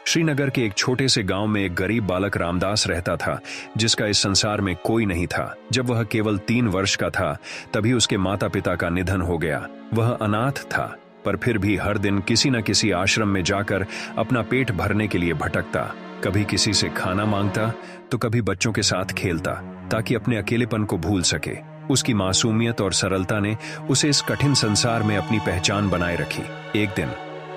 श्रीनगर के एक छोटे से गांव में एक गरीब बालक रामदास रहता था, जिसका इस संसार में कोई नहीं था। जब वह केवल 3 वर्ष का था, तभी उसके माता पिता का निधन हो गया। वह अनाथ था, पर फिर भी हर दिन किसी न किसी आश्रम में जाकर अपना पेट भरने के लिए भटकता। कभी किसी से खाना मांगता, तो कभी बच्चों के साथ खेलता, ताकि अपने अकेलेपन को भूल सके। उसकी मासूमियत और सरलता ने उसे इस कठिन संसार में अपनी पहचान बनाए रखी। एक दिन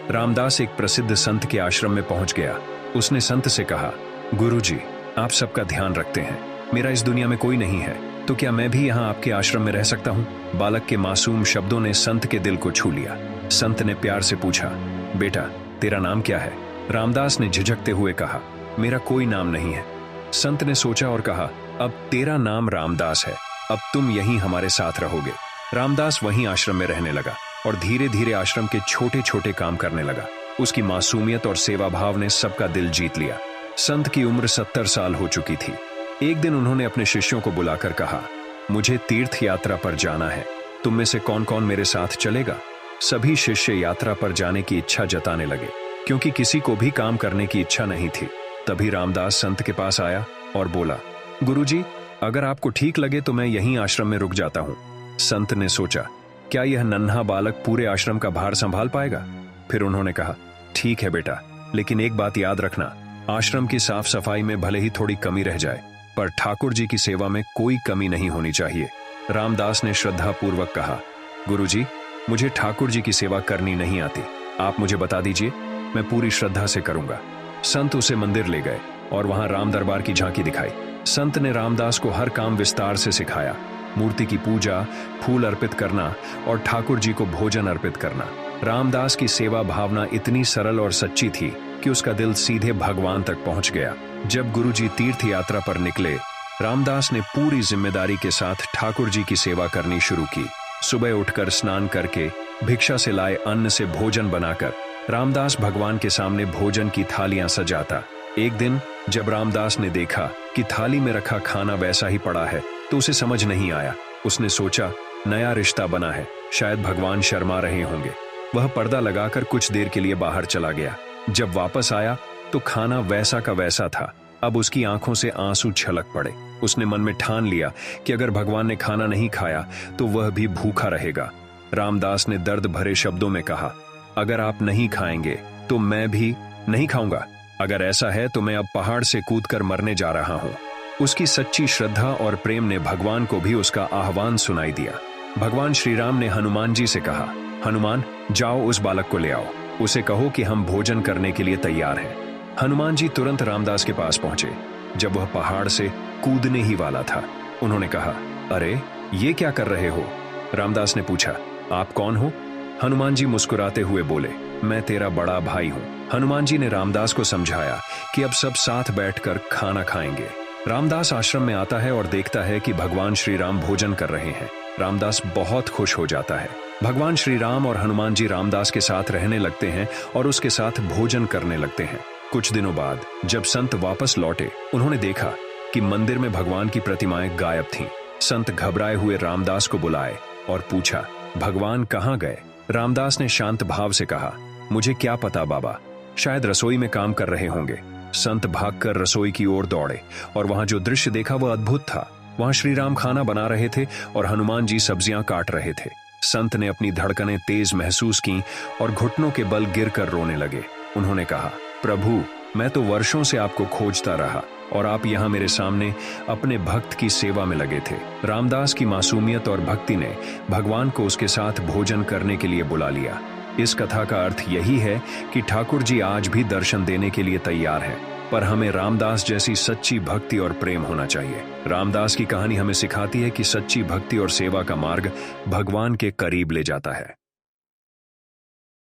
रामदास एक प्रसिद्ध संत के आश्रम में पहुंच गया। उसने संत से कहा, गुरुजी, आप सबका ध्यान रखते हैं, मेरा इस दुनिया में कोई नहीं है, तो क्या मैं भी यहाँ आपके आश्रम में रह सकता हूँ? बालक के मासूम शब्दों ने संत के दिल को छू लिया। संत ने प्यार से पूछा, बेटा, तेरा नाम क्या है? रामदास ने झिझकते हुए कहा, मेरा कोई नाम नहीं है। संत ने सोचा और कहा, अब तेरा नाम रामदास है, अब तुम यहीं हमारे साथ रहोगे। रामदास वहीं आश्रम में रहने लगा और धीरे धीरे आश्रम के छोटे छोटे काम करने लगा। उसकी मासूमियत और सेवा भाव ने सबका दिल जीत लिया। संत की उम्र 70 साल हो चुकी थी। एक दिन उन्होंने अपने शिष्यों को बुलाकर कहा, मुझे तीर्थ यात्रा पर जाना है, तुम में से कौन कौन मेरे साथ चलेगा? सभी शिष्य यात्रा पर जाने की इच्छा जताने लगे, क्योंकि किसी को भी काम करने की इच्छा नहीं थी। तभी रामदास संत के पास आया और बोला, गुरुजी, अगर आपको ठीक लगे तो मैं यहीं आश्रम में रुक जाता हूँ। संत ने सोचा, क्या यह नन्हा बालक पूरे आश्रम का भार संभाल पाएगा? फिर उन्होंने कहा, ठीक है बेटा, लेकिन एक बात याद रखना, आश्रम की साफ सफाई में भले ही थोड़ी कमी रह जाए, पर ठाकुर जी की सेवा में कोई कमी नहीं होनी चाहिए। रामदास ने श्रद्धापूर्वक कहा, गुरुजी, मुझे ठाकुर जी की सेवा करनी नहीं आती, आप मुझे बता दीजिए, मैं पूरी श्रद्धा से करूंगा। संत उसे मंदिर ले गए और वहां राम दरबार की झांकी दिखाई। संत ने रामदास को हर काम विस्तार से सिखाया, मूर्ति की पूजा, फूल अर्पित करना और ठाकुर जी को भोजन अर्पित करना। रामदास की सेवा भावना इतनी सरल और सच्ची थी कि उसका दिल सीधे भगवान तक पहुंच गया। जब गुरुजी तीर्थ यात्रा पर निकले, रामदास ने पूरी जिम्मेदारी के साथ ठाकुर जी की सेवा करनी शुरू की। सुबह उठकर स्नान करके भिक्षा से लाए अन्न से भोजन बनाकर रामदास भगवान के सामने भोजन की थालियां सजाता। एक दिन जब रामदास ने देखा कि थाली में रखा खाना वैसा ही पड़ा है, तो उसे समझ नहीं आया। उसने सोचा, नया रिश्ता बना है, शायद भगवान शर्मा रहे होंगे। वह पर्दा लगाकर कुछ देर के लिए बाहर चला गया। जब वापस आया तो खाना वैसा का वैसा था। अब उसकी आंखों से आंसू छलक पड़े। उसने मन में ठान लिया कि अगर भगवान ने खाना नहीं खाया तो वह भी भूखा रहेगा। रामदास ने दर्द भरे शब्दों में कहा, अगर आप नहीं खाएंगे तो मैं भी नहीं खाऊंगा। अगर ऐसा है तो मैं अब पहाड़ से कूदकर मरने जा रहा हूं। उसकी सच्ची श्रद्धा और प्रेम ने भगवान को भी उसका आह्वान सुनाई दिया। भगवान श्री राम ने हनुमान जी से कहा, हनुमान, जाओ उस बालक को ले आओ, उसे कहो कि हम भोजन करने के लिए तैयार हैं। हनुमान जी तुरंत रामदास के पास पहुंचे। जब वह पहाड़ से कूदने ही वाला था, उन्होंने कहा, अरे ये क्या कर रहे हो? रामदास ने पूछा, आप कौन हो? हनुमान जी मुस्कुराते हुए बोले, मैं तेरा बड़ा भाई हूं। हनुमान जी ने रामदास को समझाया कि अब सब साथ बैठकर खाना खाएंगे। रामदास आश्रम में आता है और देखता है कि भगवान श्री राम भोजन कर रहे हैं। रामदास बहुत खुश हो जाता है। भगवान श्री राम और हनुमान जी रामदास के साथ रहने लगते हैं और उसके साथ भोजन करने लगते हैं। कुछ दिनों बाद जब संत वापस लौटे, उन्होंने देखा कि मंदिर में भगवान की प्रतिमाएं गायब थीं। संत घबराए हुए रामदास को बुलाए और पूछा, भगवान कहाँ गए? रामदास ने शांत भाव से कहा, मुझे क्या पता बाबा, शायद रसोई में काम कर रहे होंगे। संत भागकर रसोई की ओर दौड़े और वहां जो दृश्य देखा वह अद्भुत था। वहां श्री राम खाना बना रहे थे और हनुमान जी सब्जियां काट रहे थे। संत ने अपनी धड़कनें तेज महसूस की और घुटनों के बल गिरकर रोने लगे। उन्होंने कहा, प्रभु, मैं तो वर्षों से आपको खोजता रहा और आप यहाँ मेरे सामने अपने भक्त की सेवा में लगे थे। रामदास की मासूमियत और भक्ति ने भगवान को उसके साथ भोजन करने के लिए बुला लिया। इस कथा का अर्थ यही है कि ठाकुर जी आज भी दर्शन देने के लिए तैयार हैं, पर हमें रामदास जैसी सच्ची भक्ति और प्रेम होना चाहिए। रामदास की कहानी हमें सिखाती है कि सच्ची भक्ति और सेवा का मार्ग भगवान के करीब ले जाता है।